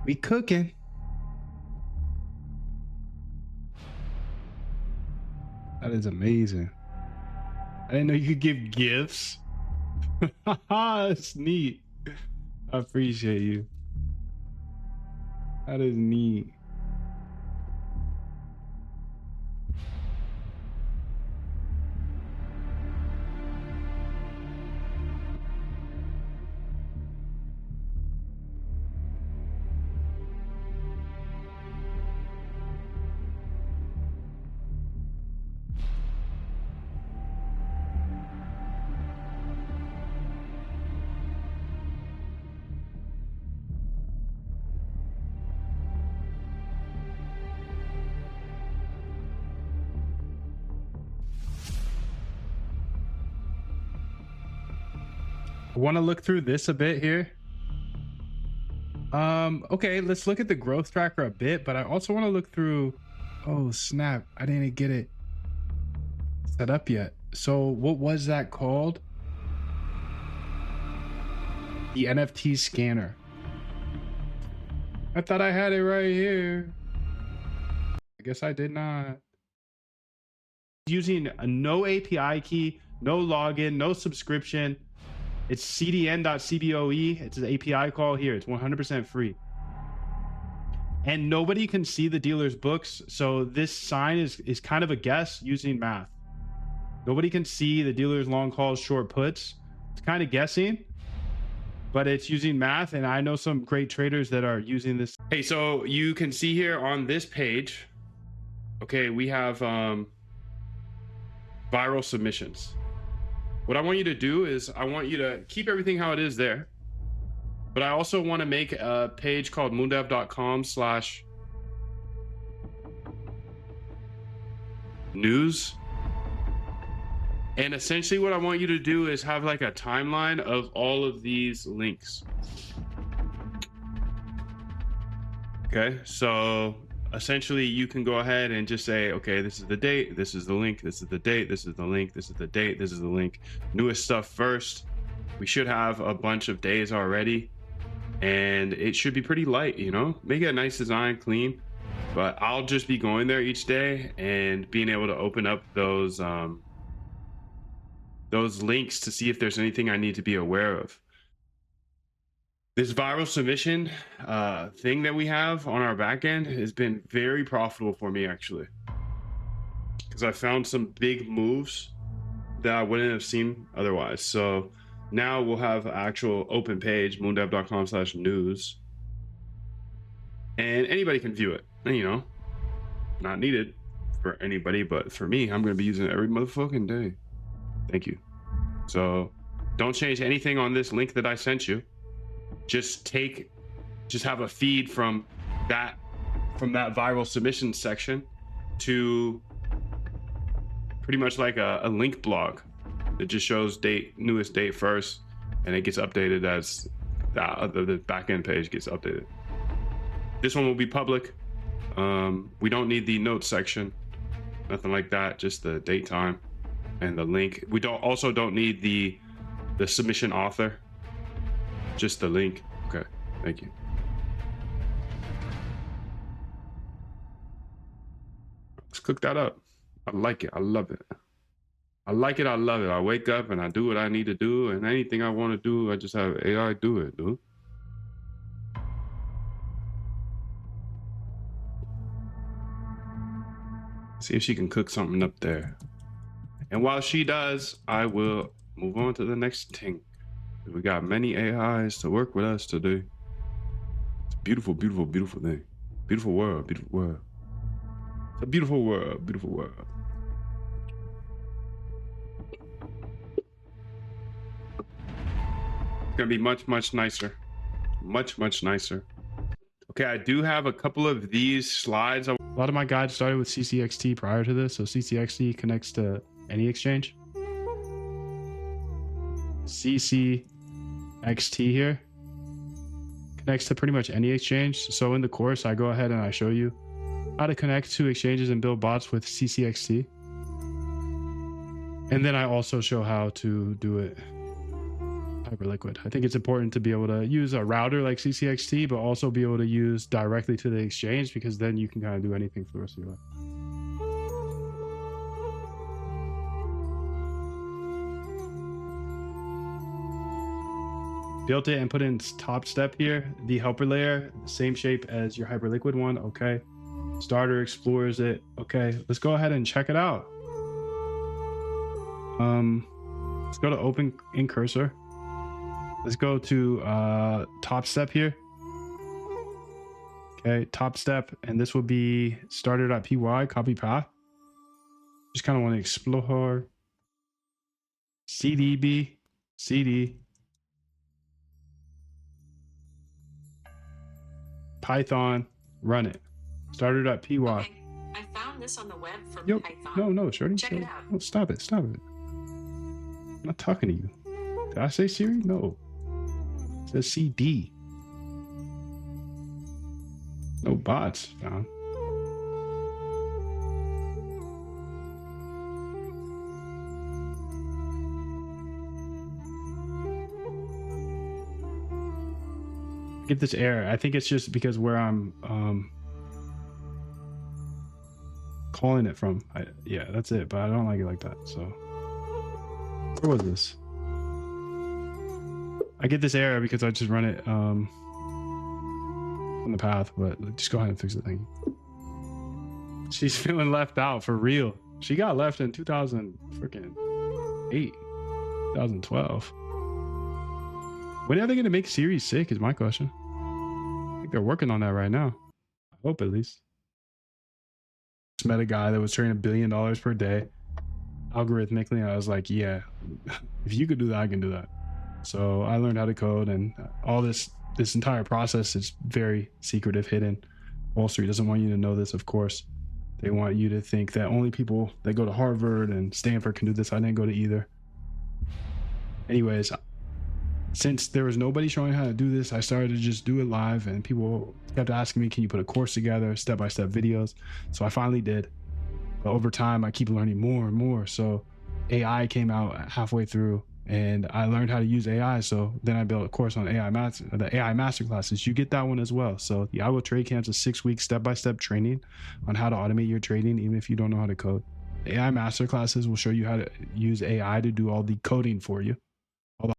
We cooking. That is amazing. I didn't know you could give gifts. That's neat. I appreciate you. That is neat. I want to look through this a bit here. Okay, let's look at the growth tracker a bit, but I also want to look through. Oh snap, I didn't get it set up yet. So what was that called? The NFT scanner. I thought I had it right here. I guess I did not. Using a no API key, no login, no subscription. It's cdn.cboe. It's an API call here. It's 100% free. And nobody can see the dealer's books. So this sign is kind of a guess using math. Nobody can see the dealer's long calls, short puts. It's kind of guessing, but it's using math. And I know some great traders that are using this. Hey, so you can see here on this page, okay, we have viral submissions. What I want you to do is I want you to keep everything how it is there, but I also want to make a page called moondev.com/news. And essentially what I want you to do is have like a timeline of all of these links. Okay, so essentially you can go ahead and just say, okay, this is the date, this is the link, this is the date, this is the link, this is the date, this is the link. Newest stuff first. We should have a bunch of days already, and it should be pretty light, you know, make it a nice design, clean. But I'll just be going there each day and being able to open up those links to see if there's anything I need to be aware of. This viral submission thing that we have on our back end has been very profitable for me, actually, because I found some big moves that I wouldn't have seen otherwise. So now we'll have an actual open page, moondev.com/news, and anybody can view it. And, you know, not needed for anybody, but for me, I'm going to be using it every motherfucking day. Thank you. So don't change anything on this link that I sent you. Just have a feed from that viral submission section to pretty much like a link blog. It just shows newest date first, and it gets updated as the backend page gets updated. This one will be public. We don't need the notes section, nothing like that. Just the date, time, and the link. We don't need the submission author. Just the link. Okay, thank you. Let's cook that up. I like it. I love it. I like it. I love it. I wake up and I do what I need to do, and anything I want to do, I just have AI do it, dude. See if she can cook something up there. And while she does, I will move on to the next thing. We got many AIs to work with us today. It's a beautiful, beautiful, beautiful thing. Beautiful world, beautiful world. It's a beautiful world, beautiful world. It's gonna be much, much nicer. Much, much nicer. Okay, I do have a couple of these slides. A lot of my guides started with CCXT prior to this, so CCXT connects to any exchange. CCXT here connects to pretty much any exchange. So in the course, I go ahead and I show you how to connect to exchanges and build bots with CCXT. And then I also show how to do it Hyperliquid. I think it's important to be able to use a router like CCXT, but also be able to use directly to the exchange, because then you can kind of do anything for the rest of your life. Built it and put in top step here, the helper layer, same shape as your Hyperliquid one. Okay. Starter explores it. Okay, let's go ahead and check it out. Let's go to open in cursor. Let's go to top step here. Okay, top step, and this will be starter.py, copy path. Just kind of want to explore. CDB, CD. Python, run it. Starter.py. Okay. I found this on the web from Python. No, Shorty. Check it out. No, stop it. I'm not talking to you. Did I say Siri? No. It says CD. No bots found. Get this error. I think it's just because where I'm calling it from. Yeah, that's it, but I don't like it like that. So where was this? I get this error because I just run it on the path, but just go ahead and fix the thing. She's feeling left out for real. She got left in 2008, 2012. When are they going to make Series 6 is my question. I think they're working on that right now. I hope at least. Just met a guy that was trading $1 billion per day. Algorithmically, I was like, yeah, if you could do that, I can do that. So I learned how to code, and all this entire process is very secretive, hidden. Wall Street doesn't want you to know this, of course. They want you to think that only people that go to Harvard and Stanford can do this. I didn't go to either. Anyways, since there was nobody showing how to do this, I started to just do it live, and people kept asking me, can you put a course together, step-by-step videos? So I finally did. But over time, I keep learning more and more. So AI came out halfway through, and I learned how to use AI. So then I built a course on the AI masterclasses. You get that one as well. So the I Will Trade Camp's a 6-week step-by-step training on how to automate your trading, even if you don't know how to code. The AI masterclasses will show you how to use AI to do all the coding for you.